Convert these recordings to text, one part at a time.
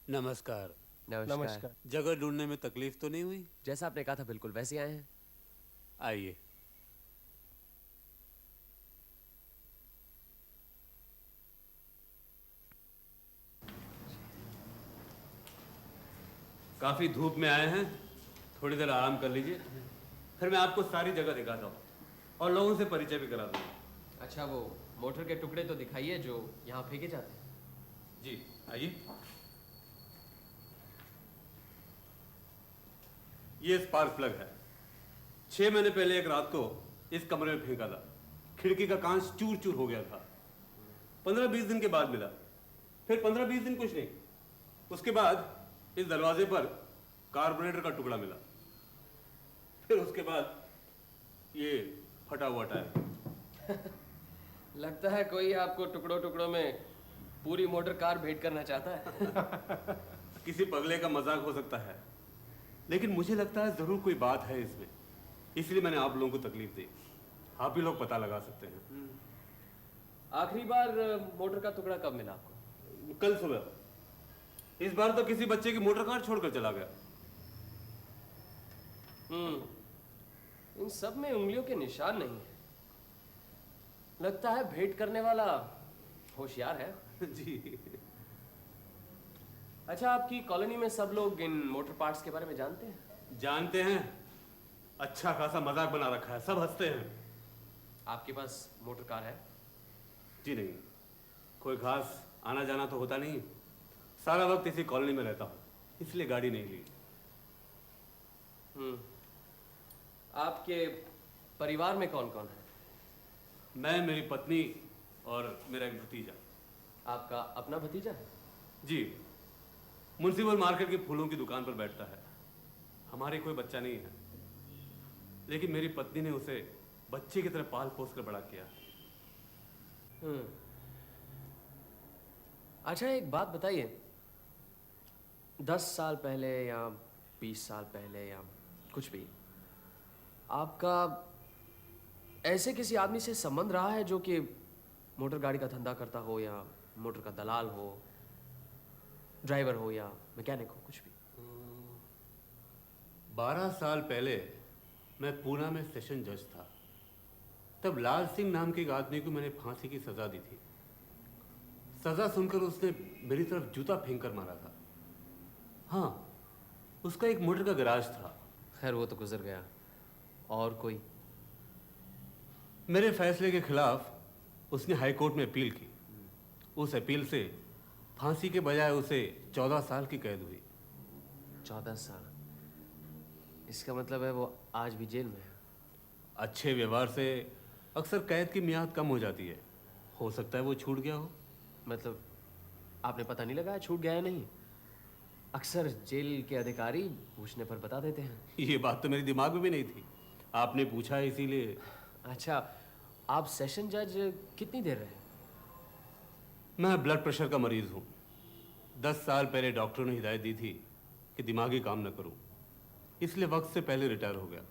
नमस्कार। नमस्कार। नमस्कार। जगह ढूंढने में तकलीफ तो नहीं हुई? जैसा आपने कहा था बिल्कुल वैसे आए हैं। आइए। काफी धूप में आए हैं, थोड़ी देर आराम कर लीजिए, फिर मैं आपको सारी जगह दिखाता हूँ और लोगों से परिचय भी करा दूंगा। अच्छा, वो मोटर के टुकड़े तो दिखाइए जो यहाँ फेंके जाते हैं। जी आइए। ये स्पार्क प्लग है। 6 महीने पहले एक रात को इस कमरे में फेंका था। खिड़की का कांच चूर चूर हो गया था। 15-20 दिन के बाद मिला। फिर 15-20 दिन कुछ नहीं, उसके बाद इस दरवाजे पर कार्बोरेटर का टुकड़ा मिला। फिर उसके बाद ये फटा हुआ टायर। लगता है कोई आपको टुकड़ों टुकड़ों में पूरी मोटर कार भेंट करना चाहता है। किसी पगले का मजाक हो सकता है, लेकिन मुझे लगता है जरूर कोई बात है इसमें, इसलिए मैंने आप लोगों को तकलीफ दी। आप ही लोग पता लगा सकते हैं। आखिरी बार मोटर का टुकड़ा कब मिला आपको? कल सुबह। इस बार तो किसी बच्चे की मोटर कार छोड़कर चला गया। इन सब में उंगलियों के निशान नहीं है। लगता है भेंट करने वाला होशियार है। जी। अच्छा, आपकी कॉलोनी में सब लोग इन मोटर पार्ट्स के बारे में जानते हैं? जानते हैं। अच्छा खासा मजाक बना रखा है, सब हंसते हैं। आपके पास मोटर कार है? जी नहीं, कोई खास आना जाना तो होता नहीं। सारा वक्त इसी कॉलोनी में रहता हूँ, इसलिए गाड़ी नहीं ली। आपके परिवार में कौन कौन है? मैं, मेरी पत्नी और मेरा एक भतीजा। आपका अपना भतीजा है? जी, म्युनिसिपल मार्केट के फूलों की दुकान पर बैठता है। हमारे कोई बच्चा नहीं है, लेकिन मेरी पत्नी ने उसे बच्चे की तरह पाल पोस कर बड़ा किया। अच्छा, एक बात बताइए, 10 साल पहले या 20 साल पहले या कुछ भी, आपका ऐसे किसी आदमी से संबंध रहा है जो कि मोटर गाड़ी का धंधा करता हो, या मोटर का दलाल हो, ड्राइवर हो, या मैकेनिक हो, कुछ भी? 12 साल पहले मैं पूना में सेशन जज था। तब लाल सिंह नाम के एक आदमी को मैंने फांसी की सजा दी थी। सजा सुनकर उसने मेरी तरफ जूता फेंक कर मारा था। हाँ, उसका एक मोटर का गैराज था। खैर, वो तो गुजर गया। और कोई? मेरे फैसले के खिलाफ उसने हाई कोर्ट में अपील की। उस अपील से फांसी के बजाय उसे 14 साल की कैद हुई। 14 साल? इसका मतलब है वो आज भी जेल में है? अच्छे व्यवहार से अक्सर कैद की मियाद कम हो जाती है। हो सकता है वो छूट गया हो। मतलब आपने पता नहीं लगाया छूट गया है नहीं? अक्सर जेल के अधिकारी पूछने पर बता देते हैं। ये बात तो मेरे दिमाग में भी नहीं थी, आपने पूछा है इसीलिए। अच्छा, आप सेशन जज कितनी देर रहे? मैं ब्लड प्रेशर का मरीज हूँ। 10 साल पहले डॉक्टरों ने हिदायत दी थी कि दिमागी काम न करूँ, इसलिए वक्त से पहले रिटायर हो गया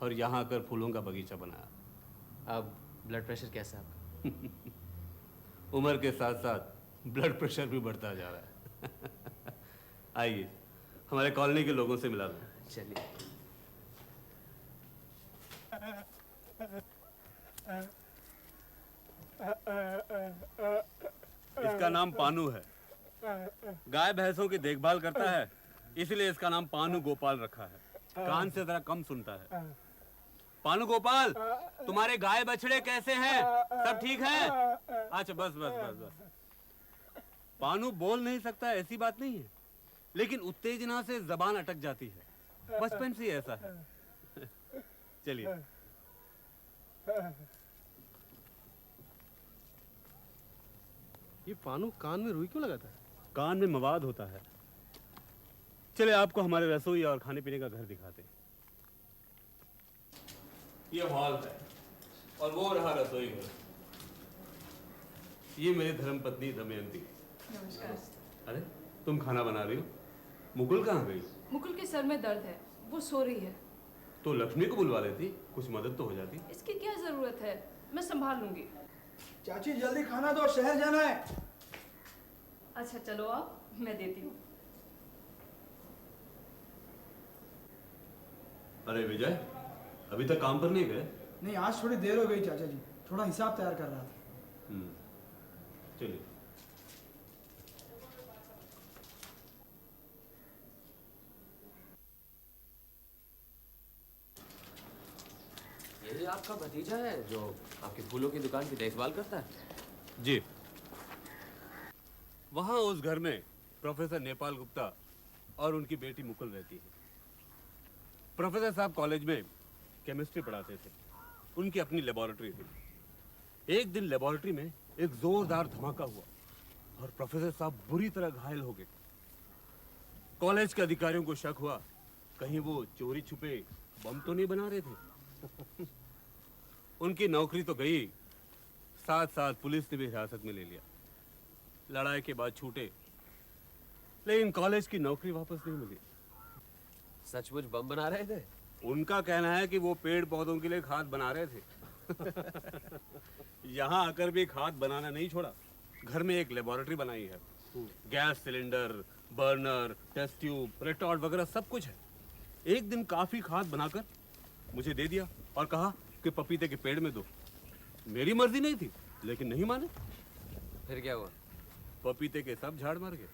और यहाँ आकर फूलों का बगीचा बनाया। अब ब्लड प्रेशर कैसा है आपका? उम्र के साथ साथ ब्लड प्रेशर भी बढ़ता जा रहा है। आइए, हमारे कॉलोनी के लोगों से मिला दूं। चलिए। इसका नाम पानू है। गाय भैंसों की देखभाल करता है, इसलिए इसका नाम पानू गोपाल रखा है। कान से जरा कम सुनता है। पानू गोपाल, तुम्हारे गाय बछड़े कैसे हैं? सब ठीक है? अच्छा, बस बस बस बस। पानू बोल नहीं सकता ऐसी बात नहीं है, लेकिन उत्तेजना से जबान अटक जाती है। बचपन से ही ऐसा है। चलिए। ये पानू कान में रुई क्यों लगाता है? कान में मवाद होता है। चले आपको हमारे रसोई और खाने पीने का घर दिखाते हैं। ये हॉल है और वो रहा रसोई घर। ये मेरी धर्मपत्नी दमयंती। नमस्कार। अरे, तुम खाना बना रही हो? मुकुल कहाँ गई? मुकुल के सर में दर्द है, वो सो रही है। तो लक्ष्मी को बुलवा लेती, कुछ मदद तो हो जाती। इसकी क्या जरूरत है, मैं संभाल लूंगी। चाची जल्दी खाना दो, शहर जाना है। अच्छा चलो, आप मैं देती हूँ। अरे विजय, अभी तक काम पर नहीं गए? नहीं, आज थोड़ी देर हो गई चाचा जी, थोड़ा हिसाब तैयार कर रहा था। चलिए। यही आपका भतीजा है जो आपके फूलों की दुकान की देखभाल करता है? जी। वहाँ उस घर में प्रोफेसर नेपाल गुप्ता और उनकी बेटी मुकुल रहती है। प्रोफेसर साहब कॉलेज में केमिस्ट्री पढ़ाते थे, उनकी अपनी लेबोरेटरी थी। एक दिन लेबोरेटरी में एक जोरदार धमाका हुआ और प्रोफेसर साहब बुरी तरह घायल हो गए। कॉलेज के अधिकारियों को शक हुआ कहीं वो चोरी छुपे बम तो नहीं बना रहे थे। उनकी नौकरी तो गई, साथ साथ पुलिस ने भी हिरासत में ले लिया। लड़ाई के बाद छूटे, लेकिन कॉलेज की नौकरी वापस नहीं मिली। सचमुच बम बना रहे थे? उनका कहना है कि वो पेड़ पौधों के लिए खाद बना रहे थे। यहाँ आकर भी खाद बनाना नहीं छोड़ा, घर में एक लेबोरेटरी बनाई है। Gas cylinder, burner, test tube, retort वगैरह सब कुछ है। एक दिन काफी खाद बनाकर मुझे दे दिया और कहा कि पपीते के पेड़ में दो। मेरी मर्जी नहीं थी, लेकिन नहीं माने। फिर क्या हुआ? पपीते के सब झाड़ मार गए।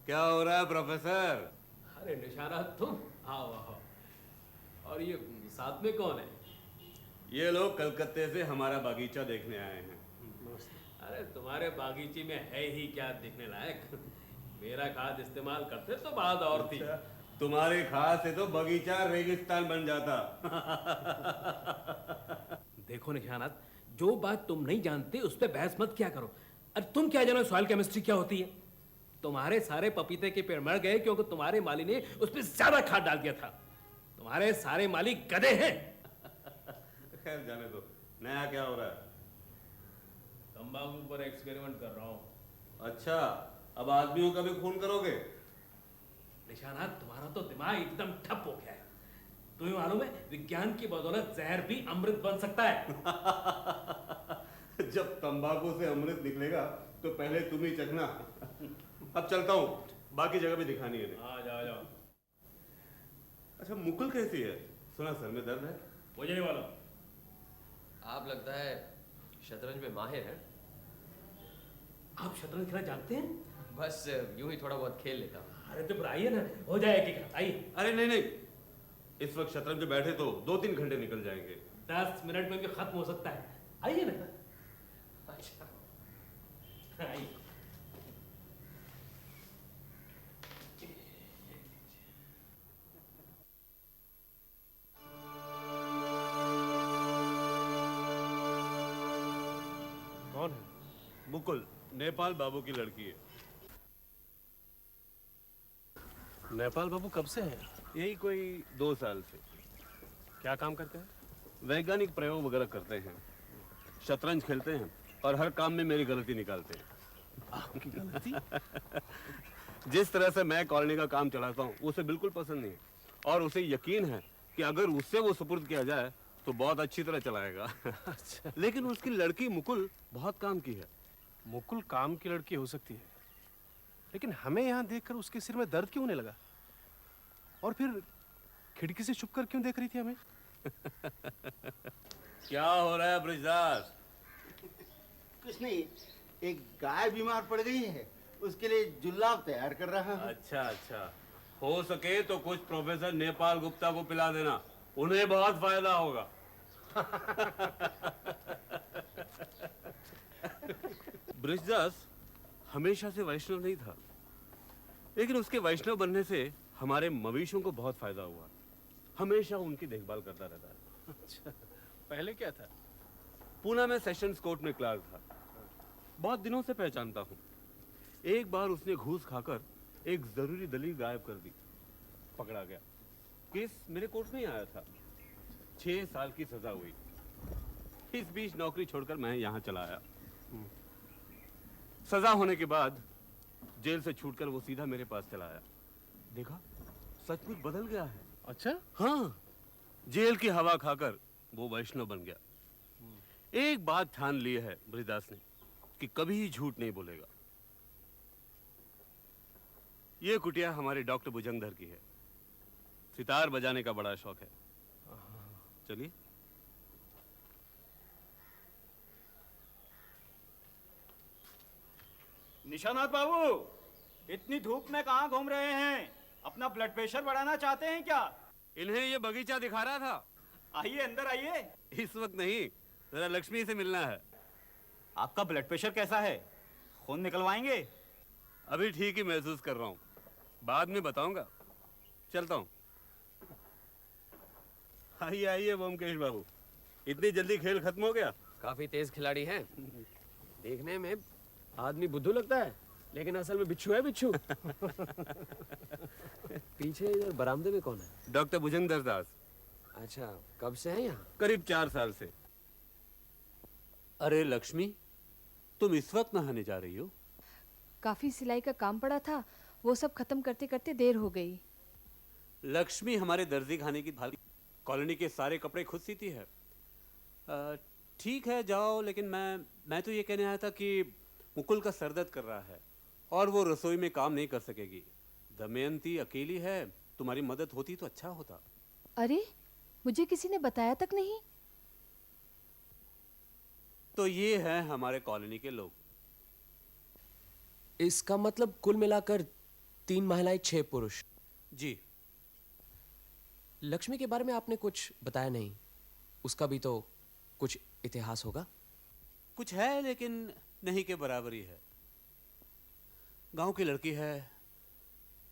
क्या हो रहा है प्रोफेसर? अरे निशाना, तुम आओ आओ। और ये साथ में कौन है? ये लोग कलकत्ते से हमारा बागीचा देखने आए हैं। अरे तुम्हारे बागीचे में है ही क्या देखने लायक? मेरा खाद इस्तेमाल करते तो बात और थी। तुम्हारे खाद से तो बगीचा रेगिस्तान बन जाता। देखो निशानात, जो बात तुम नहीं जानते उस पर बहस मत क्या करो। अरे तुम क्या जानो सॉइल केमिस्ट्री क्या होती है? तुम्हारे सारे पपीते के पेड़ मर गए क्योंकि तुम्हारे माली ने उस पर ज्यादा खाद डाल दिया था। तुम्हारे सारे माली गधे हैं। खैर जाने दो, नया क्या हो रहा है? तंबाकू पर एक्सपेरिमेंट कर रहा हूँ। अच्छा, अब आदमियों का भी खून करोगे? निशानात, तुम्हारा तो दिमाग एकदम ठप हो गया है। तुम्हें मालूम है विज्ञान की बदौलत जहर भी अमृत बन सकता है। जब तंबाकू से अमृत निकलेगा तो पहले तुम ही चखना। अब चलता हूँ, बाकी जगह भी दिखानी है। आ जाओ जाओ। अच्छा, मुकुल कैसी है? सुना सर में दर्द है। मुझे नहीं मालूम। आप लगता है शतरंज में माहिर हैं। आप शतरंज खेलना जानते हैं? बस यूं ही थोड़ा बहुत खेल लेता हूँ। अरे तो फिर आइए ना, हो जाएगी। आइए। अरे नहीं नहीं, इस वक्त शतरंज पे बैठे तो 2-3 घंटे निकल जाएंगे। 10 मिनट में भी खत्म हो सकता है। आइए ना। अच्छा, आइए। कौन है? मुकुल नेपाल बाबू की लड़की है। नेपाल बाबू कब से है? यही कोई 2 साल से। क्या काम करते हैं? वैज्ञानिक प्रयोग वगैरह करते हैं, शतरंज खेलते हैं और हर काम में मेरी गलती निकालते हैं। आपकी गलती? जिस तरह से मैं कॉलोनी का काम चलाता हूँ उसे बिल्कुल पसंद नहीं है और उसे यकीन है कि अगर उससे वो सुपुर्द किया जाए तो बहुत अच्छी तरह चलाएगा। अच्छा। लेकिन उसकी लड़की मुकुल बहुत काम की है। मुकुल काम की लड़की हो सकती है, लेकिन हमें यहाँ देखकर उसके सिर में दर्द क्यों होने लगा? और फिर खिड़की से छुपकर क्यों देख रही थी हमें? क्या हो रहा है ब्रिजदास? कुछ नहीं, एक गाय बीमार पड़ गई है, उसके लिए जुल्लाब तैयार कर रहा हूँ। अच्छा अच्छा, हो सके तो कुछ प्रोफेसर नेपाल गुप्ता को पिला देना, उन्हें बहुत फायदा होगा। ब्रिजदास हमेशा से वैष्णव नहीं था, लेकिन उसके वैष्णव बनने से हमारे मवेशियों को बहुत फायदा हुआ। हमेशा उनकी देखभाल करता रहता है। अच्छा, पहले क्या था? पूना में सेशंस कोर्ट में क्लार्क था, बहुत दिनों से पहचानता हूँ। एक बार उसने घूस खाकर एक जरूरी दलील गायब कर दी, पकड़ा गया। केस मेरे कोर्ट में ही आया था, 6 साल की सजा हुई। इस बीच नौकरी छोड़कर मैं यहाँ चला आया। सजा होने के बाद जेल से छूटकर वो सीधा मेरे पास चला आया। देखा, सचमुच बदल गया है। अच्छा, हाँ, जेल की हवा खाकर वो वैष्णव बन गया। एक बात ठान ली है बृहदास ने कि कभी झूठ नहीं बोलेगा। ये कुटिया हमारे डॉक्टर भुजंगधर की है। सितार बजाने का बड़ा शौक है। चलिए। निशानाथ बाबू, इतनी धूप में कहाँ घूम रहे हैं? अपना ब्लड प्रेशर बढ़ाना चाहते हैं क्या? इन्हें ये बगीचा दिखा रहा था। आइए अंदर आइए। इस वक्त नहीं, जरा लक्ष्मी से मिलना है। आपका ब्लड प्रेशर कैसा है? खून निकलवाएंगे? अभी ठीक ही महसूस कर रहा हूँ, बाद में बताऊंगा। चलता हूँ। आइए आइए ब्योमकेश बाबू, इतनी जल्दी खेल खत्म हो गया? काफी तेज खिलाड़ी हैं। देखने में आदमी बुद्धू लगता है, लेकिन असल में बिच्छू है, बिच्छू। पीछे इधर बरामदे में कौन है? डॉक्टर भुजंगधर दास। अच्छा, कब से हैं यहाँ? करीब 4 साल से। अरे लक्ष्मी, तुम इस वक्त नहाने जा रही हो? काफी सिलाई का काम पड़ा था, वो सब खत्म करते करते देर हो गई। लक्ष्मी हमारे दर्जी खाने की भाली कॉलोनी के सारे कपड़े खुद सीती है। ठीक है जाओ, लेकिन मैं तो ये कहने आया था कि मुकुल का सर दर्द कर रहा है और वो रसोई में काम नहीं कर सकेगी। दमयंती अकेली है, तुम्हारी मदद होती तो अच्छा होता। अरे, मुझे किसी ने बताया तक नहीं। तो ये हैं हमारे कॉलोनी के लोग। इसका मतलब कुल मिलाकर 3 महिलाएं 6 पुरुष। जी। लक्ष्मी के बारे में आपने कुछ बताया नहीं। उसका भी तो कुछ इतिहास होगा। कुछ है, लेकिन नहीं के बराबर ही है। गांव की लड़की है,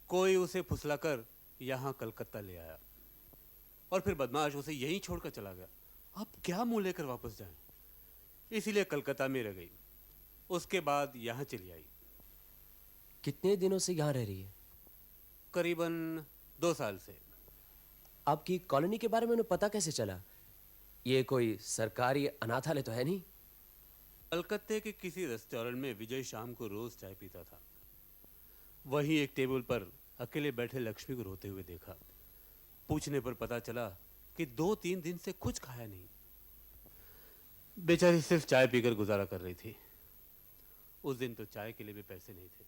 कोई उसे फुसलाकर यहाँ कलकत्ता ले आया और फिर बदमाश उसे यहीं छोड़कर चला गया। अब क्या मुंह लेकर वापस जाएं? इसीलिए कलकत्ता में रह गई। उसके बाद यहाँ चली आई। कितने दिनों से यहाँ रह रही है? करीबन 2 साल से। आपकी कॉलोनी के बारे में उन्हें पता कैसे चला? ये कोई सरकारी अनाथालय तो है नहीं? कलकत्ते के किसी रेस्टोरेंट में विजय शाम को रोज चाय पीता था। वहीं एक टेबल पर अकेले बैठे लक्ष्मी को रोते हुए देखा। पूछने पर पता चला कि 2-3 दिन से कुछ खाया नहीं। बेचारी सिर्फ चाय पीकर गुजारा कर रही थी। उस दिन तो चाय के लिए भी पैसे नहीं थे।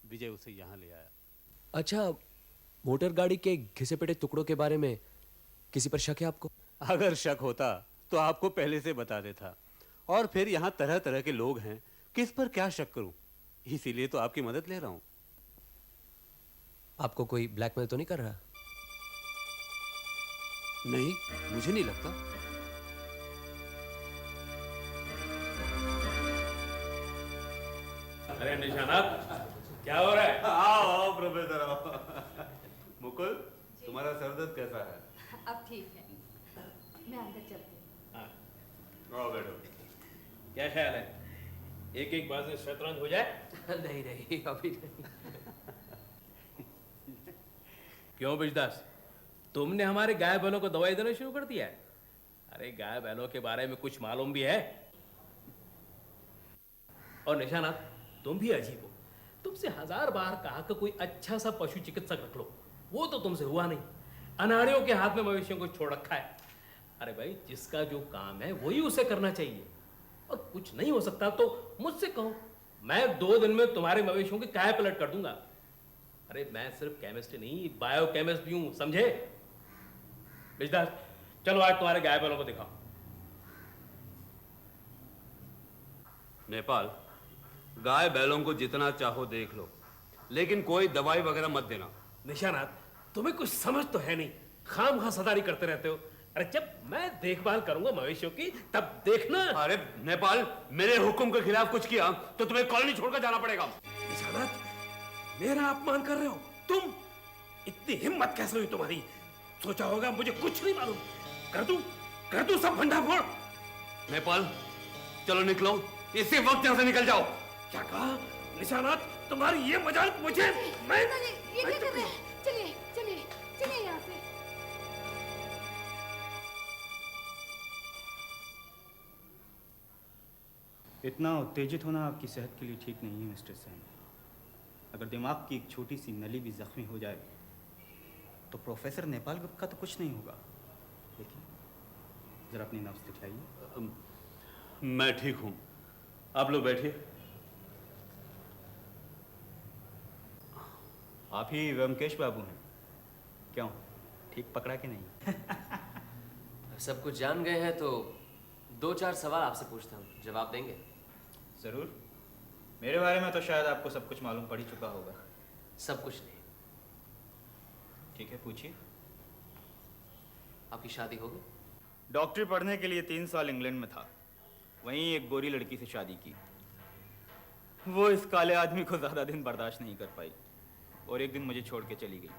विजय उसे यहाँ ले आया। अच्छा, मोटर गाड़ी के घिसे पिटे टुकड़ों के बारे में किसी पर शक है आपको? अगर शक होता तो आपको पहले से बता देता। और फिर यहाँ तरह तरह के लोग हैं, किस पर क्या शक करूं? इसीलिए तो आपकी मदद ले रहा हूं। आपको कोई ब्लैकमेल तो नहीं कर रहा? नहीं, मुझे नहीं लगता। अरे निशानाथ, क्या हो रहा है? आओ आओ प्रोफेसर आओ। मुकुल, तुम्हारा सर दर्द कैसा है? अब ठीक है, मैं अंदर चलती हूँ। आओ बैठो। क्या ख्याल है, एक एक बार से शतरंज हो जाए? नहीं नहीं, अभी नहीं। क्यों बिजदास, तुमने हमारे गाय बैलों को दवाई देना शुरू कर दिया है? अरे गाय बैलों के बारे में कुछ मालूम भी है? और निशानाथ, तुम भी अजीब हो। तुमसे 1000 बार कहा कि कोई अच्छा सा पशु चिकित्सक रख लो, वो तो तुमसे हुआ नहीं। अनाड़ियों के हाथ में मवेशियों को छोड़ रखा है। अरे भाई, जिसका जो काम है वही उसे करना चाहिए। और कुछ नहीं हो सकता तो मुझसे कहो, मैं 2 दिन में तुम्हारे मवेशियों की काया पलट कर दूंगा। अरे मैं सिर्फ केमिस्ट नहीं, बायो केमिस्ट भी हूं, समझे? बिजदास, चलो आज तुम्हारे गाय बैलों को दिखाओ। नेपाल, गाय बैलों को जितना चाहो देख लो, लेकिन कोई दवाई वगैरह मत देना। निशानाथ, तुम्हें कुछ समझ तो है नहीं, खामखा सदारी करते रहते हो। अरे जब मैं देखभाल करूंगा मवेशियों की, तब देखना। अरे नेपाल, मेरे हुक्म के खिलाफ कुछ किया तो तुम्हें कॉलोनी छोड़कर जाना पड़ेगा। निशानाथ, मेरा अपमान कर रहे हो तुम? इतनी हिम्मत कैसे हुई तुम्हारी? सोचा होगा मुझे कुछ नहीं मालूम। कर दूं सब भंडा फोड़। नेपाल, चलो निकलो, इसी वक्त यहाँ से निकल जाओ। क्या कहा निशानाथ? तुम्हारी ये मजाल मुझे? मैं ये क्या कर रहे हैं? चलिए चलिए चलिए यहाँ से। इतना उत्तेजित होना आपकी सेहत के लिए ठीक नहीं है मिस्टर सैन। अगर दिमाग की एक छोटी सी नली भी जख्मी हो जाए तो प्रोफेसर नेपाल गुप्त का तो कुछ नहीं होगा। देखिए, जरा अपनी नब्ज दिखाइए। मैं ठीक हूं, आप लोग बैठिए। आप ही व्योमकेश बाबू हैं? क्यों, ठीक पकड़ा कि नहीं? सब कुछ जान गए हैं तो 2-4 सवाल आपसे पूछता हूँ, जवाब देंगे? ज़रूर। मेरे बारे में तो शायद आपको सब कुछ मालूम पड़ ही चुका होगा। सब कुछ नहीं। ठीक है, पूछिए। आपकी शादी हो गई? डॉक्टरी पढ़ने के लिए 3 साल इंग्लैंड में था, वहीं एक गोरी लड़की से शादी की। वो इस काले आदमी को ज़्यादा दिन बर्दाश्त नहीं कर पाई और एक दिन मुझे छोड़ के चली गई।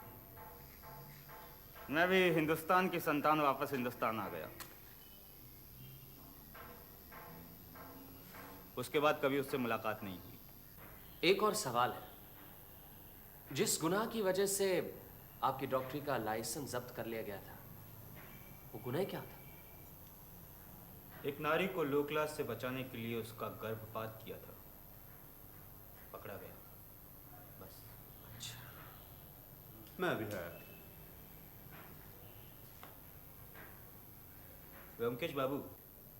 मैं भी हिंदुस्तान की संतान वापस हिंदुस्तान आ गया। उसके बाद कभी उससे मुलाकात नहीं हुई। एक और सवाल है, जिस गुनाह की वजह से आपकी डॉक्टरी का लाइसेंस जब्त कर लिया गया था, वो गुनाह क्या था? एक नारी को लो क्लास से बचाने के लिए उसका गर्भपात किया था, पकड़ा गया, बस। अच्छा। मैं अभी आया। व्योमकेश बाबू,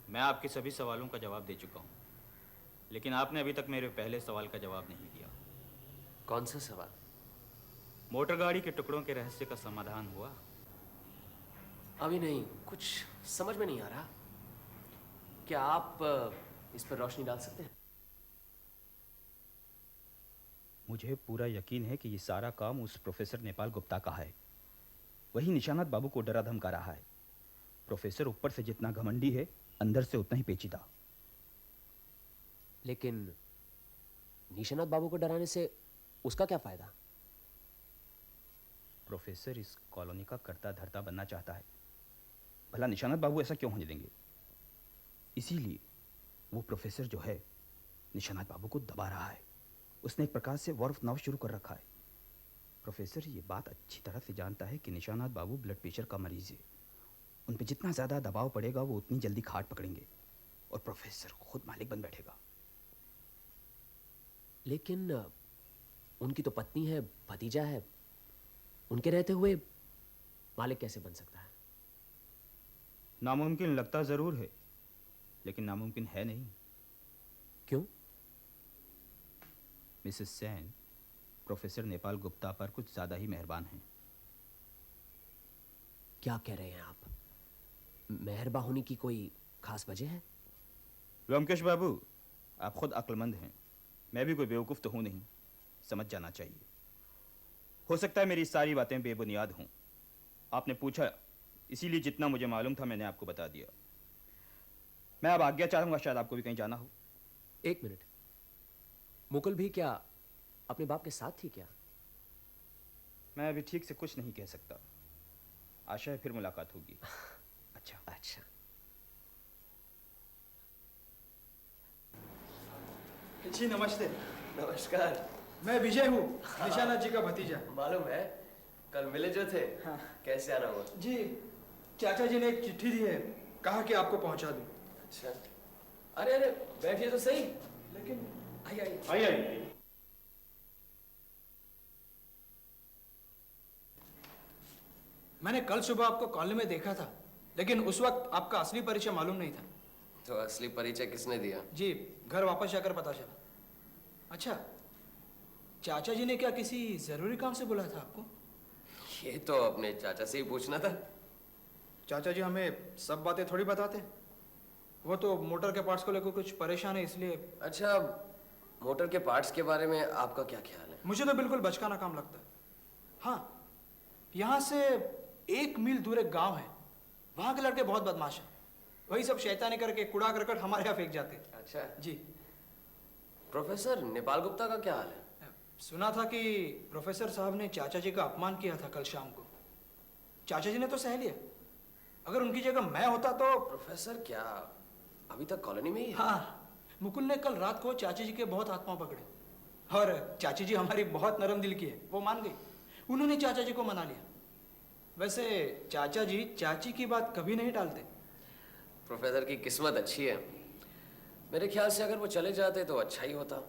मैं आपके सभी सवालों का जवाब दे चुका हूँ, लेकिन आपने अभी तक मेरे पहले सवाल का जवाब नहीं दिया। कौन सा सवाल? मोटर गाड़ी के टुकड़ों के रहस्य का समाधान हुआ? अभी नहीं, कुछ समझ में नहीं आ रहा। क्या आप इस पर रोशनी डाल सकते हैं? मुझे पूरा यकीन है कि ये सारा काम उस प्रोफेसर नेपाल गुप्ता का है। वही निशानात बाबू को डरा धमका रहा है। प्रोफेसर ऊपर से जितना घमंडी है, अंदर से उतना ही पेचीदा। लेकिन निशानात बाबू को डराने से उसका क्या फायदा? प्रोफेसर इस कॉलोनी का कर्ता धर्ता बनना चाहता है। भला निशानात बाबू ऐसा क्यों होने देंगे? इसीलिए वो प्रोफेसर जो है, निशानात बाबू को दबा रहा है। उसने एक प्रकार से वॉर ऑफ नाउ शुरू कर रखा है। प्रोफेसर ये बात अच्छी तरह से जानता है कि निशानात बाबू ब्लड प्रेशर का मरीज है। उन पर जितना ज़्यादा दबाव पड़ेगा, वो उतनी जल्दी खाट पकड़ेंगे और प्रोफेसर खुद मालिक बन बैठेगा। लेकिन उनकी तो पत्नी है, भतीजा है, उनके रहते हुए मालिक कैसे बन सकता है? नामुमकिन लगता ज़रूर है, लेकिन नामुमकिन है नहीं। क्यों? मिसेस सेन प्रोफेसर नेपाल गुप्ता पर कुछ ज़्यादा ही मेहरबान हैं। क्या कह रहे हैं आप? मेहरबा होने की कोई खास वजह है? व्योमकेश बाबू, आप खुद अक्लमंद हैं, मैं भी कोई बेवकूफ़ तो हूँ नहीं, समझ जाना चाहिए। हो सकता है मेरी सारी बातें बेबुनियाद हों। आपने पूछा, इसीलिए जितना मुझे मालूम था मैंने आपको बता दिया। मैं अब आज्ञा चाहूँगा, शायद आपको भी कहीं जाना हो। 1 मिनट, मुकुल भी क्या अपने बाप के साथ थी क्या? मैं अभी ठीक से कुछ नहीं कह सकता। आशा है फिर मुलाकात होगी। अच्छा। अच्छा। जी नमस्ते। नमस्कार। मैं विजय हूँ, निशानाथ जी का भतीजा। मालूम है, कल मिले जो थे। हाँ। कैसे आना हुआ? जी चाचा जी ने एक चिट्ठी दी है, कहा कि आपको पहुंचा दूं। अच्छा। अरे अरे, बैठिए तो सही। लेकिन आइए आइए। मैंने कल सुबह आपको कॉलेज में देखा था, लेकिन उस वक्त आपका असली परिचय मालूम नहीं था। तो असली परिचय किसने दिया? जी घर वापस जाकर पता चला। अच्छा, चाचा जी ने क्या किसी जरूरी काम से बुलाया था आपको? ये तो अपने चाचा से ही पूछना था। चाचा जी हमें सब बातें थोड़ी बताते। वो तो मोटर के पार्ट्स को लेकर कुछ परेशान है, इसलिए। अच्छा, मोटर के पार्ट्स के बारे में आपका क्या ख्याल है? मुझे तो बिल्कुल बचकाना काम लगता है। हाँ, यहाँ से 1 मील दूर एक गांव है, वहाँ के लड़के बहुत बदमाश हैं। वही सब शैतानी करके कूड़ा करकट हमारे यहाँ फेंक जाते हैं। अच्छा जी। प्रोफेसर नेपाल गुप्ता का क्या हाल है? सुना था कि प्रोफेसर साहब ने चाचा जी का अपमान किया था कल शाम को। चाचा जी ने तो सह लिया। अगर उनकी जगह मैं होता तो। प्रोफेसर क्या अभी तक कॉलोनी में ही है? हाँ, मुकुल ने कल रात को चाची जी के बहुत हाथ पांव पकड़े और चाची जी हमारी बहुत नरम दिल की है, वो मान गई। उन्होंने चाचा जी को मना लिया। वैसे चाचा जी चाची की बात कभी नहीं टालते। प्रोफेसर की किस्मत अच्छी है। मेरे ख्याल से अगर वो चले जाते तो अच्छा ही होता।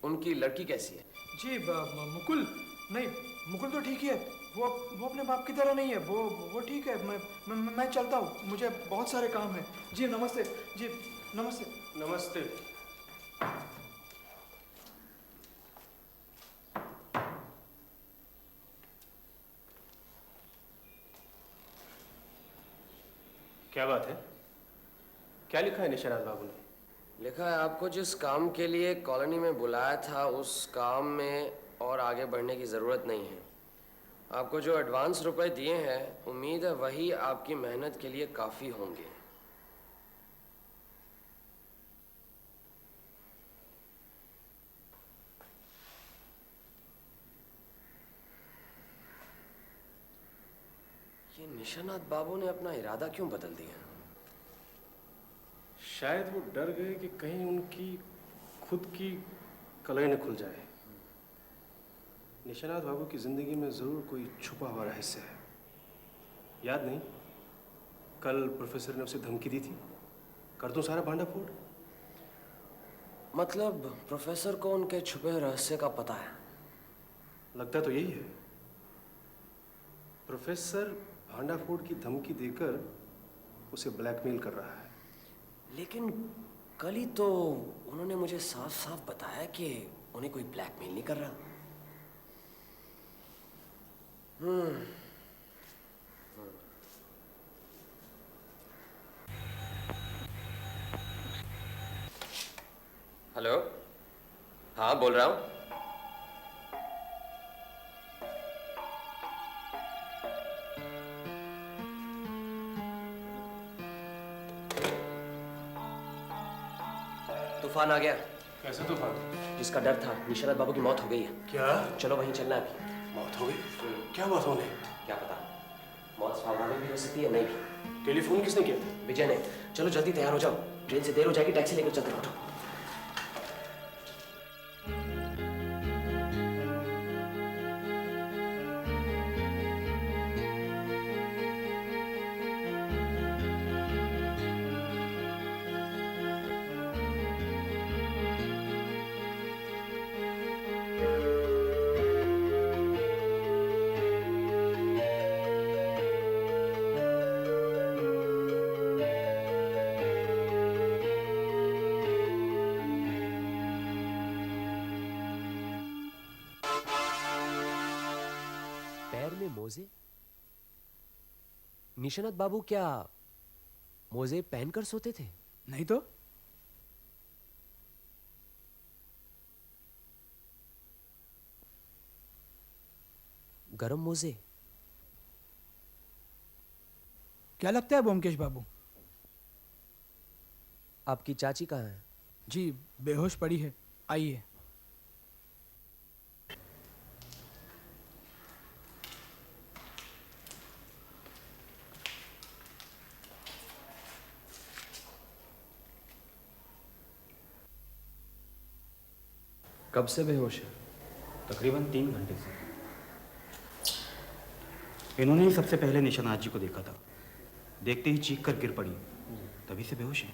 उनकी लड़की कैसी है? जी मुकुल नहीं, मुकुल तो ठीक ही है। वो अपने बाप की तरह नहीं है। वो ठीक है। मैं चलता हूँ, मुझे बहुत सारे काम है। जी नमस्ते। जी नमस्ते। नमस्ते। क्या बात है? क्या लिखा है निशानाथ बाबू ने? लिखा है आपको जिस काम के लिए कॉलोनी में बुलाया था उस काम में और आगे बढ़ने की ज़रूरत नहीं है। आपको जो एडवांस रुपए दिए हैं उम्मीद है वही आपकी मेहनत के लिए काफ़ी होंगे। ये निशानाथ बाबू ने अपना इरादा क्यों बदल दिया? शायद वो डर गए कि कहीं उनकी खुद की कलई न खुल जाए। निशानाथ बाबू की जिंदगी में जरूर कोई छुपा हुआ रहस्य है। याद नहीं, कल प्रोफेसर ने उसे धमकी दी थी, कर दूं सारा भांडा फोड़। मतलब प्रोफेसर को उनके छुपे रहस्य का पता है? लगता तो यही है। प्रोफेसर भांडा फोड़ की धमकी देकर उसे ब्लैकमेल कर रहा है। लेकिन कल ही तो उन्होंने मुझे साफ साफ बताया कि उन्हें कोई ब्लैकमेल नहीं कर रहा। हेलो, हाँ बोल रहा हूँ। तूफान आ गया। कैसा तूफान? जिसका डर था, निशानाथ बाबू की मौत हो गई है। क्या? चलो वहीं चलना है अभी। मौत हो गई? क्या बात होने? क्या पता, मौत स्वाभाविक भी हो सकती है, नहीं भी। टेलीफोन किसने किया था? विजय ने। चलो जल्दी तैयार हो जाओ, ट्रेन से देर हो जाएगी, टैक्सी लेकर चलते उठो। पैर में मोजे? निशानाथ बाबू क्या मोजे पहनकर सोते थे? नहीं तो। गरम मोजे? क्या लगता है ब्योमकेश बाबू? आपकी चाची कहाँ है? जी बेहोश पड़ी है, आइए। कब से बेहोश है? तकरीबन 3 घंटे से। इन्होंने ही सबसे पहले निशानाथ जी को देखा था। देखते ही चीख कर गिर पड़ी, तभी से बेहोश है।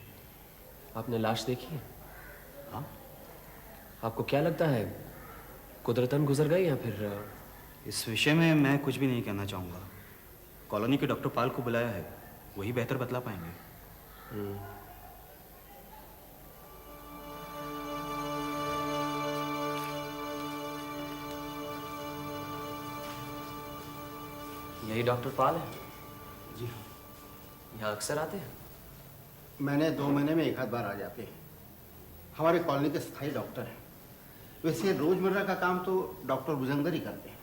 आपने लाश देखी है? हाँ। आपको क्या लगता है, कुदरतन गुजर गई या फिर? इस विषय में मैं कुछ भी नहीं कहना चाहूँगा। कॉलोनी के डॉक्टर पाल को बुलाया है, वही बेहतर बतला पाएंगे। यही डॉक्टर पाल है? जी हाँ। यहाँ अक्सर आते हैं? मैंने 2 महीने में एक आध बार आ जाते हैं। हमारे कॉलोनी के स्थायी डॉक्टर हैं। वैसे रोजमर्रा का काम तो डॉक्टर भुजंगर ही करते हैं।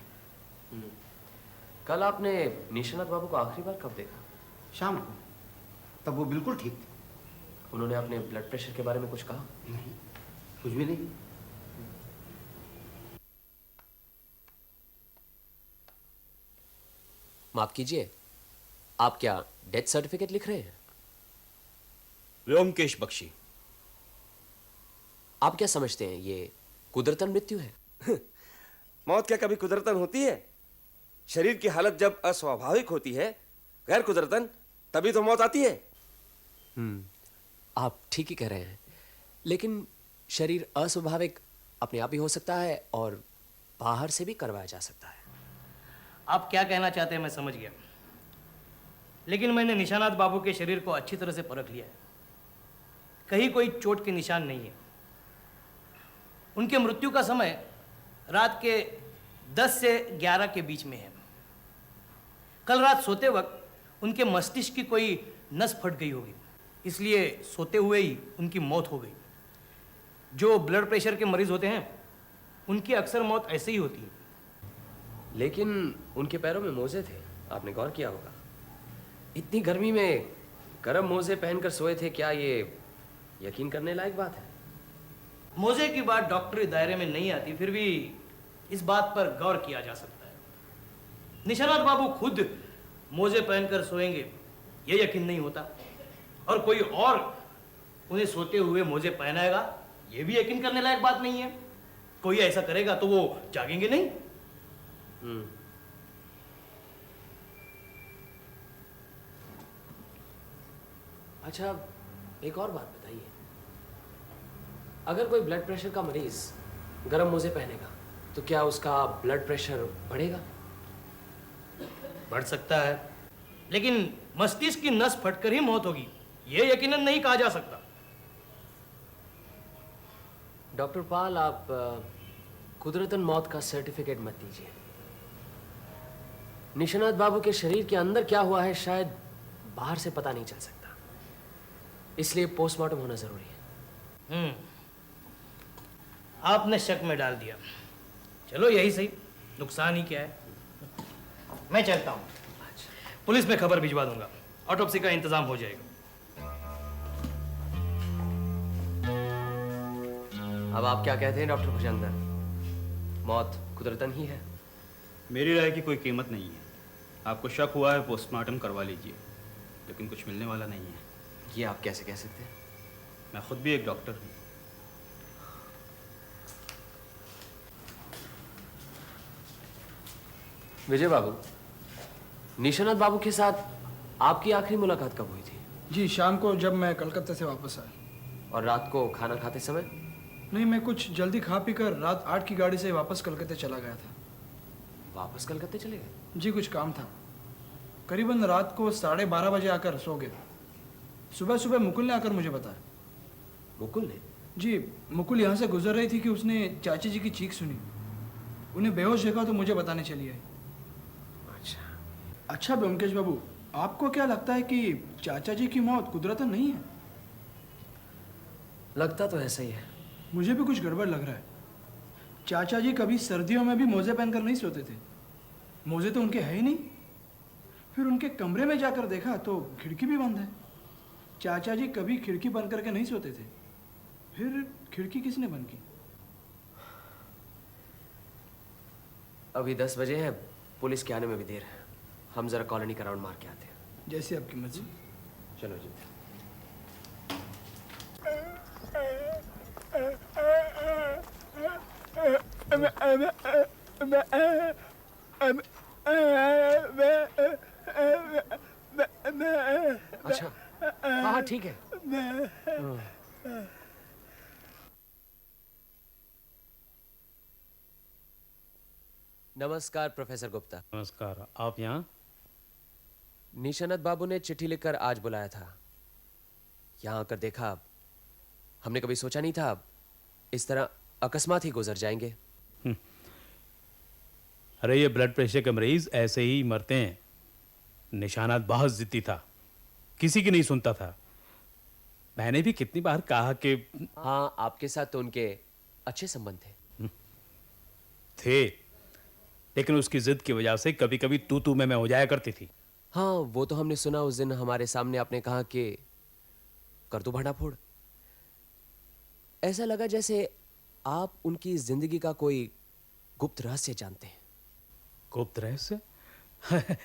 कल आपने निशानाथ बाबू को आखिरी बार कब देखा? शाम को, तब वो बिल्कुल ठीक थे। उन्होंने अपने ब्लड प्रेशर के बारे में कुछ कहा? नहीं, कुछ भी नहीं। माफ कीजिए, आप क्या डेथ सर्टिफिकेट लिख रहे हैं? व्योमकेश बख्शी। आप क्या समझते हैं ये कुदरतन मृत्यु है? मौत क्या कभी कुदरतन होती है? शरीर की हालत जब अस्वाभाविक होती है, गैर कुदरतन, तभी तो मौत आती है। आप ठीक ही कह रहे हैं, लेकिन शरीर अस्वाभाविक अपने आप ही हो सकता है और बाहर से भी करवाया जा सकता है। आप क्या कहना चाहते हैं मैं समझ गया, लेकिन मैंने निशानाथ बाबू के शरीर को अच्छी तरह से परख लिया है। कहीं कोई चोट के निशान नहीं है। उनके मृत्यु का समय रात के 10 से 11 के बीच में है। कल रात सोते वक्त उनके मस्तिष्क की कोई नस फट गई होगी, इसलिए सोते हुए ही उनकी मौत हो गई। जो ब्लड प्रेशर के मरीज होते हैं उनकी अक्सर मौत ऐसे ही होती है। लेकिन उनके पैरों में मोजे थे, आपने गौर किया होगा। इतनी गर्मी में गर्म मोजे पहनकर सोए थे, क्या ये यकीन करने लायक बात है? मोजे की बात डॉक्टरी दायरे में नहीं आती, फिर भी इस बात पर गौर किया जा सकता है। निशानाथ बाबू खुद मोजे पहनकर सोएंगे ये यकीन नहीं होता, और कोई और उन्हें सोते हुए मोजे पहनाएगा ये भी यकीन करने लायक बात नहीं है। कोई ऐसा करेगा तो वो जागेंगे नहीं। अच्छा, एक और बात बताइए, अगर कोई ब्लड प्रेशर का मरीज गर्म मोजे पहनेगा तो क्या उसका ब्लड प्रेशर बढ़ेगा? बढ़ सकता है, लेकिन मस्तिष्क की नस फटकर ही मौत होगी ये यकीनन नहीं कहा जा सकता। डॉक्टर पाल, आप कुदरतन मौत का सर्टिफिकेट मत दीजिए। निशानाथ बाबू के शरीर के अंदर क्या हुआ है शायद बाहर से पता नहीं चल सकता, इसलिए पोस्टमार्टम होना जरूरी है। आपने शक में डाल दिया। चलो यही सही, नुकसान ही क्या है। मैं चलता हूँ, पुलिस में खबर भिजवा दूंगा, ऑटोप्सी का इंतजाम हो जाएगा। अब आप क्या कहते हैं डॉक्टर भुजंगर, मौत कुदरतन ही है? मेरी राय की कोई कीमत नहीं है। आपको शक हुआ है, पोस्टमार्टम करवा लीजिए, लेकिन कुछ मिलने वाला नहीं है। ये आप कैसे कह सकते हैं? मैं खुद भी एक डॉक्टर हूँ। विजय बाबू, निशानाथ बाबू के साथ आपकी आखिरी मुलाकात कब हुई थी? जी, शाम को जब मैं कलकत्ता से वापस आया। और रात को खाना खाते समय? नहीं, मैं कुछ जल्दी खा पी कर रात 8 की गाड़ी से वापस कलकत्ते चला गया था। वापस कलकत्ते चले गए? जी, कुछ काम था। करीबन रात को 12:30 बजे आकर सो गए। सुबह सुबह मुकुल ने आकर मुझे बताया। मुकुल ने? जी, मुकुल यहाँ से गुजर रही थी कि उसने चाची जी की चीख सुनी। उन्हें बेहोश देखा तो मुझे बताने चली आई। अच्छा ब्योमकेश बाबू, आपको क्या लगता है कि चाचा जी की मौत कुदरतन नहीं है? लगता तो ऐसा ही है। मुझे भी कुछ गड़बड़ लग रहा है। चाचा जी कभी सर्दियों में भी मोजे पहनकर नहीं सोते थे। मोजे तो उनके है ही नहीं। फिर उनके कमरे में जाकर देखा तो खिड़की भी बंद है। चाचा जी कभी खिड़की बंद करके नहीं सोते थे। फिर खिड़की किसने बंद की? अभी 10 बजे है, पुलिस के आने में भी देर है। हम जरा कॉलोनी का राउंड मार के आते हैं। जैसे आपकी मर्जी। चलो जी। अच्छा, हाँ ठीक है। नमस्कार प्रोफेसर गुप्ता। नमस्कार, आप यहाँ? निशानाथ बाबू ने चिट्ठी लिखकर आज बुलाया था। यहाँ आकर देखा, हमने कभी सोचा नहीं था इस तरह अकस्मात ही गुजर जाएंगे। अरे ये ब्लड प्रेशर के मरीज ऐसे ही मरते हैं। निशानाथ बहुत जिद्दी था, किसी की नहीं सुनता था। मैंने भी कितनी बार कहा कि हाँ, आपके साथ तो उनके अच्छे संबंध थे, लेकिन उसकी जिद की वजह से कभी कभी तू मैं हो जाया करती थी। हाँ, वो तो हमने सुना। उस दिन हमारे सामने आपने कहा कि कर दो भंडाफोड़। ऐसा लगा जैसे आप उनकी जिंदगी का कोई गुप्त रहस्य जानते हैं। गुप्त रहस्य?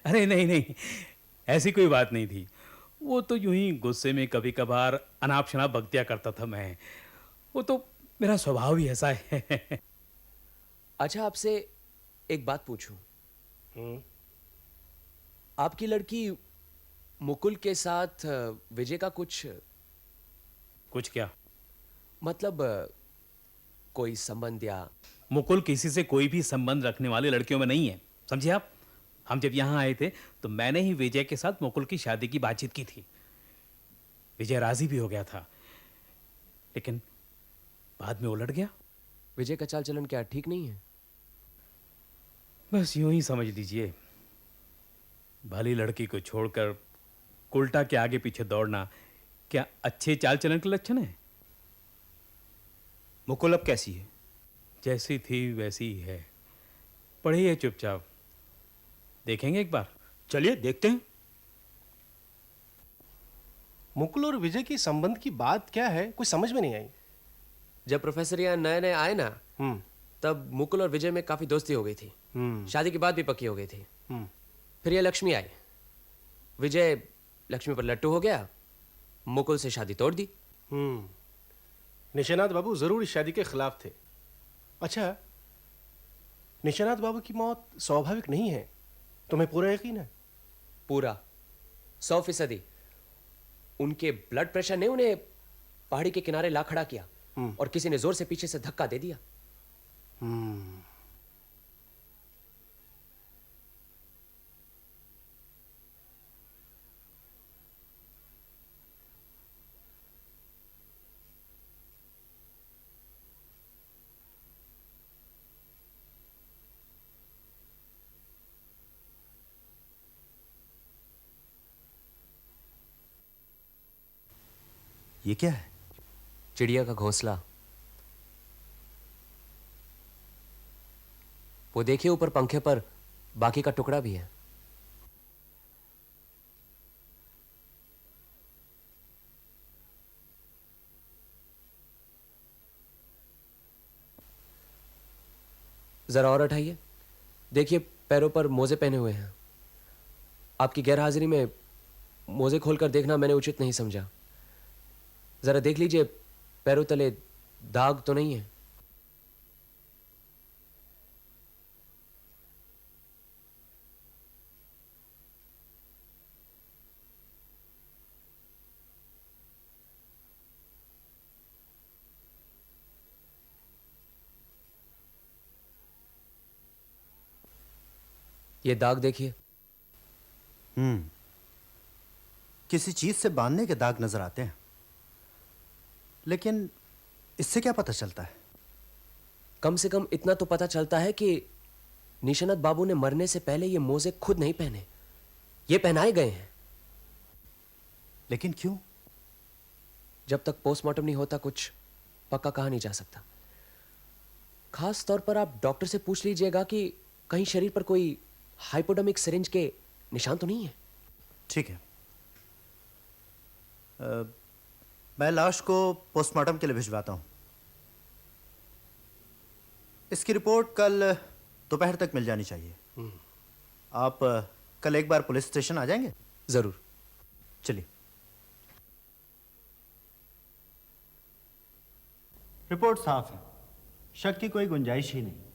अरे नहीं, ऐसी कोई बात नहीं थी। वो तो यूं ही गुस्से में कभी कभार अनाप शनाप बक दिया करता था मैं। वो तो मेरा स्वभाव ही ऐसा है। अच्छा, आपसे एक बात पूछूं? आपकी लड़की मुकुल के साथ विजय का कुछ क्या मतलब कोई संबंध या? मुकुल किसी से कोई भी संबंध रखने वाली लड़कियों में नहीं है, समझे आप? हम जब यहाँ आए थे तो मैंने ही विजय के साथ मुकुल की शादी की बातचीत की थी। विजय राजी भी हो गया था, लेकिन बाद में उलट गया। विजय का चाल चलन क्या ठीक नहीं है? बस यूं ही समझ लीजिए, भली लड़की को छोड़कर उल्टा के आगे पीछे दौड़ना क्या अच्छे चाल चलन के लक्षण है? मुकुल अब कैसी है? जैसी थी वैसी ही है, पढ़ी है चुपचाप। देखेंगे एक बार? चलिए देखते हैं। मुकुल और विजय की संबंध की बात क्या है, कुछ समझ में नहीं आई। जब प्रोफेसर यहाँ नए नए आए ना, तब मुकुल और विजय में काफी दोस्ती हो गई थी। शादी की बात भी पक्की हो गई थी। फिर ये लक्ष्मी आई, विजय लक्ष्मी पर लट्टू हो गया, मुकुल से शादी तोड़ दी। निशानाथ बाबू जरूर इस शादी के खिलाफ थे। अच्छा, निशानाथ बाबू की मौत स्वाभाविक नहीं है, तुम्हें पूरा यकीन है? पूरा 100%। उनके ब्लड प्रेशर ने उन्हें पहाड़ी के किनारे ला खड़ा किया और किसी ने जोर से पीछे से धक्का दे दिया। ये क्या है? चिड़िया का घोंसला। वो देखिए ऊपर पंखे पर बाकी का टुकड़ा भी है। जरा और उठाइए, देखिए पैरों पर मोजे पहने हुए हैं। आपकी गैरहाजिरी में मोजे खोलकर देखना मैंने उचित नहीं समझा। जरा देख लीजिए पैरों तले दाग तो नहीं है? ये दाग देखिए। किसी चीज से बांधने के दाग नजर आते हैं, लेकिन इससे क्या पता चलता है? कम से कम इतना तो पता चलता है कि निशानत बाबू ने मरने से पहले ये मोजे खुद नहीं पहने, ये पहनाए गए हैं। लेकिन क्यों? जब तक पोस्टमार्टम नहीं होता कुछ पक्का कहा नहीं जा सकता। खास तौर पर आप डॉक्टर से पूछ लीजिएगा कि कहीं शरीर पर कोई हाइपोडर्मिक सिरिंज के निशान तो नहीं है। ठीक है, मैं लाश को पोस्टमार्टम के लिए भिजवाता हूं। इसकी रिपोर्ट कल दोपहर तक मिल जानी चाहिए। आप कल एक बार पुलिस स्टेशन आ जाएंगे? जरूर। चलिए। रिपोर्ट साफ है, शक की कोई गुंजाइश ही नहीं।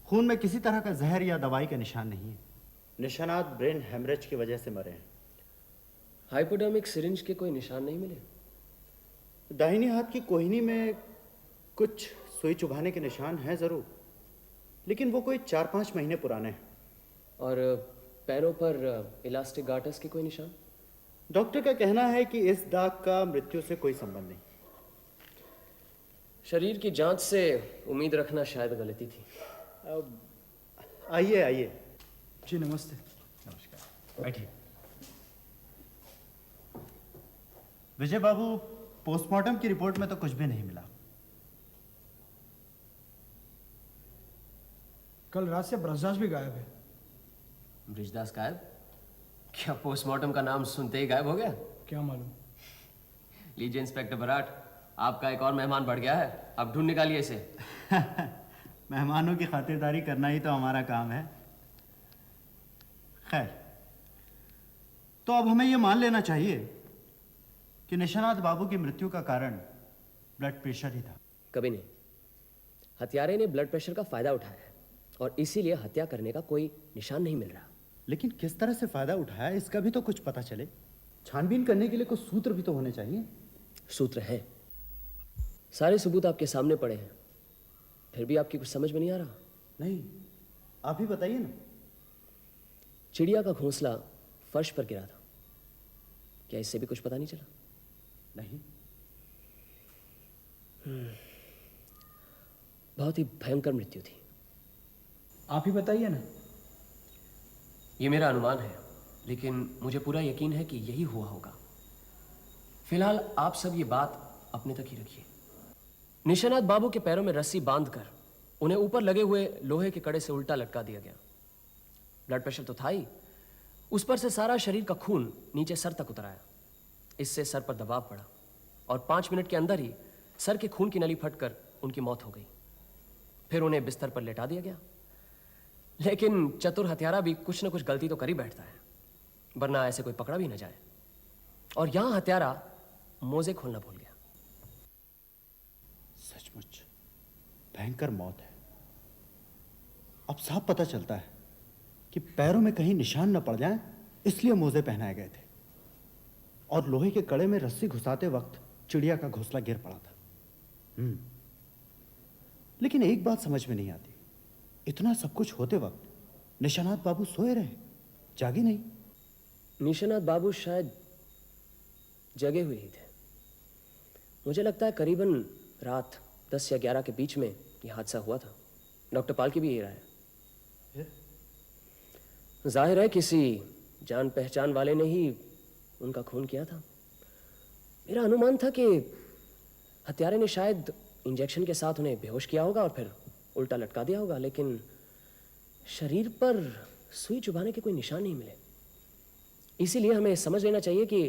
खून में किसी तरह का जहर या दवाई का निशान नहीं है। निशानात ब्रेन हेमरेज की वजह से मरे हैं। हाइपोडर्मिक सिरिंज के कोई निशान नहीं मिले? दाहिनी हाथ की कोहनी में कुछ सुई चुभाने के निशान हैं जरूर, लेकिन वो कोई 4-5 महीने पुराने हैं। और पैरों पर इलास्टिक गार्टर्स के कोई निशान? डॉक्टर का कहना है कि इस दाग का मृत्यु से कोई संबंध नहीं। शरीर की जांच से उम्मीद रखना शायद गलती थी। आइए आइए। जी नमस्ते। नमस्कार, बैठिए। विजय बाबू, पोस्टमार्टम की रिपोर्ट में तो कुछ भी नहीं मिला। कल रात से ब्रजदास भी गायब है। ब्रिजदास गायब? क्या पोस्टमार्टम का नाम सुनते ही गायब हो गया? क्या मालूम। लीजिए इंस्पेक्टर बराट, आपका एक और मेहमान बढ़ गया है, अब ढूंढ निकालिए इसे। मेहमानों की खातिरदारी करना ही तो हमारा काम है। खैर, तो अब हमें यह मान लेना चाहिए कि निशानात बाबू की मृत्यु का कारण ब्लड प्रेशर ही था। कभी नहीं। हत्यारे ने ब्लड प्रेशर का फायदा उठाया है और इसीलिए हत्या करने का कोई निशान नहीं मिल रहा। लेकिन किस तरह से फायदा उठाया इसका भी तो कुछ पता चले। छानबीन करने के लिए कुछ सूत्र भी तो होने चाहिए। सूत्र हैं, सारे सबूत आपके सामने पड़े हैं, फिर भी आपकी कुछ समझ में नहीं आ रहा? नहीं, आप ही बताइए ना। चिड़िया का घोंसला फर्श पर गिरा था। क्या इससे भी कुछ पता नहीं चला? नहीं। बहुत ही भयंकर मृत्यु थी। आप ही बताइए ना। ये मेरा अनुमान है, लेकिन मुझे पूरा यकीन है कि यही हुआ होगा। फिलहाल आप सब ये बात अपने तक ही रखिए। निशानाथ बाबू के पैरों में रस्सी बांधकर उन्हें ऊपर लगे हुए लोहे के कड़े से उल्टा लटका दिया गया। ब्लड प्रेशर तो था ही, उस पर से सारा शरीर का खून नीचे सर तक उतर आया। इससे सर पर दबाव पड़ा और 5 मिनट के अंदर ही सर के खून की नली फटकर उनकी मौत हो गई। फिर उन्हें बिस्तर पर लेटा दिया गया। लेकिन चतुर हत्यारा भी कुछ न कुछ गलती तो कर ही बैठता है, वरना ऐसे कोई पकड़ा भी न जाए। और यहां हत्यारा मोजे खोलना भूल गया। सचमुच भयंकर मौत है। अब साफ पता चलता है कि पैरों में कहीं निशान न पड़ जाएं, इसलिए मोजे पहनाए गए थे और लोहे के कड़े में रस्सी घुसाते वक्त चिड़िया का घोंसला गिर पड़ा था। लेकिन एक बात समझ में नहीं आती, इतना सब कुछ होते वक्त निशानाथ बाबू सोए रहे, जागे नहीं। निशानाथ बाबू शायद जगे हुए ही थे। मुझे लगता है करीबन रात 10 या 11 के बीच में यह हादसा हुआ था। डॉक्टर पाल की भी यही राय है। जाहिर है किसी जान पहचान वाले ने ही उनका खून किया था। मेरा अनुमान था कि हत्यारे ने शायद इंजेक्शन के साथ उन्हें बेहोश किया होगा और फिर उल्टा लटका दिया होगा, लेकिन शरीर पर सुई चुभाने के कोई निशान नहीं मिले। इसीलिए हमें समझ लेना चाहिए कि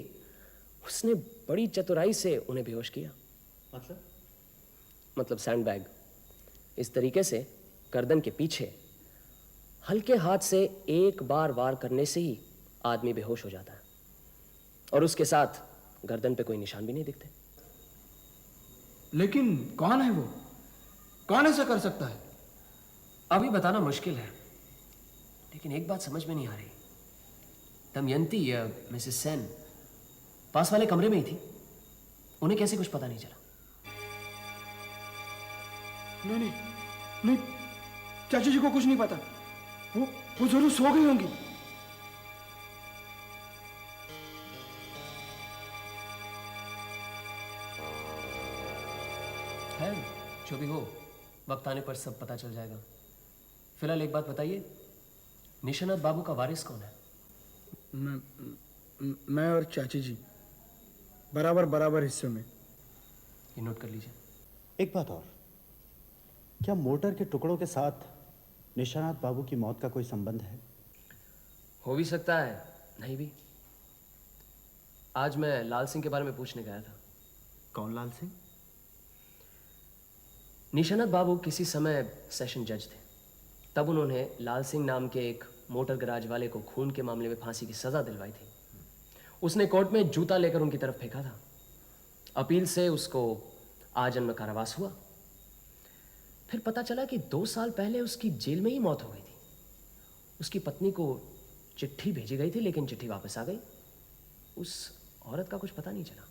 उसने बड़ी चतुराई से उन्हें बेहोश किया। मतलब सैंडबैग। इस तरीके से गर्दन के पीछे हल्के हाथ से एक बार वार करने से ही आदमी बेहोश हो जाता है और उसके साथ गर्दन पे कोई निशान भी नहीं दिखते। लेकिन कौन है वो? कौन ऐसा कर सकता है? अभी बताना मुश्किल है, लेकिन एक बात समझ में नहीं आ रही। दमयंती या मिसेस सेन पास वाले कमरे में ही थी, उन्हें कैसे कुछ पता नहीं चला? नहीं, चाची जी को कुछ नहीं पता। वो जरूर सो गई होंगी। है, जो भी हो, वक्त आने पर सब पता चल जाएगा। फिलहाल एक बात बताइए, निशानाथ बाबू का वारिस कौन है? मैं और चाची जी बराबर हिस्सों में। ये नोट कर लीजिए। एक बात और, क्या मोटर के टुकड़ों के साथ निशानाथ बाबू की मौत का कोई संबंध है? हो भी सकता है, नहीं भी। आज मैं लाल सिंह के बारे में पूछने गया था। कौन लाल सिंह? निशानाथ बाबू किसी समय सेशन जज थे। तब उन्होंने लाल सिंह नाम के एक मोटर गैराज वाले को खून के मामले में फांसी की सजा दिलवाई थी। उसने कोर्ट में जूता लेकर उनकी तरफ फेंका था। अपील से उसको आजन्म कारावास हुआ। फिर पता चला कि 2 साल पहले उसकी जेल में ही मौत हो गई थी। उसकी पत्नी को चिट्ठी भेजी गई थी, लेकिन चिट्ठी वापस आ गई। उस औरत का कुछ पता नहीं चला।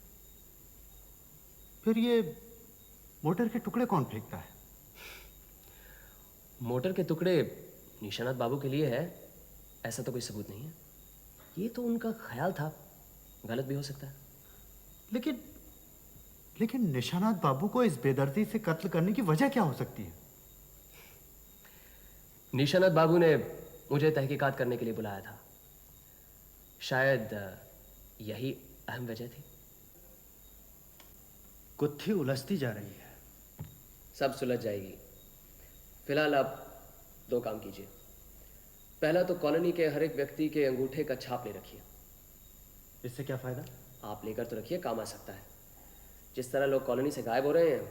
फिर ये मोटर के टुकड़े कौन फेंकता है? मोटर के टुकड़े निशानाथ बाबू के लिए है, ऐसा तो कोई सबूत नहीं है। ये तो उनका ख्याल था, गलत भी हो सकता है। लेकिन निशानाथ बाबू को इस बेदर्दी से कत्ल करने की वजह क्या हो सकती है? निशानाथ बाबू ने मुझे तहकीकात करने के लिए बुलाया था। शायद यही अहम वजह थी। गुत्थी उलझती जा रही है। सब सुलझ जाएगी। फिलहाल आप 2 काम कीजिए। पहला तो कॉलोनी के हर एक व्यक्ति के अंगूठे का छाप ले रखिए। इससे क्या फायदा? आप लेकर तो रखिए, काम आ सकता है। जिस तरह लोग कॉलोनी से गायब हो रहे हैं,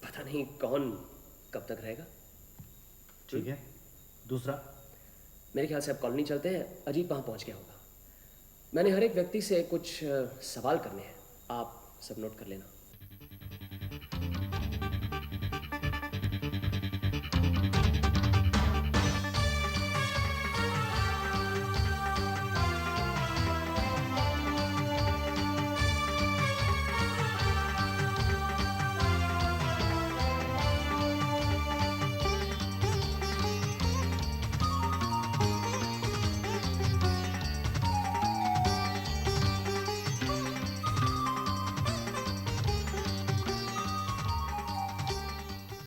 पता नहीं कौन कब तक रहेगा। ठीक है। दूसरा? मेरे ख्याल से अब कॉलोनी चलते हैं। अजीत वहाँ पहुँच गया होगा। मैंने हर एक व्यक्ति से कुछ सवाल करने हैं, आप सब नोट कर लेना।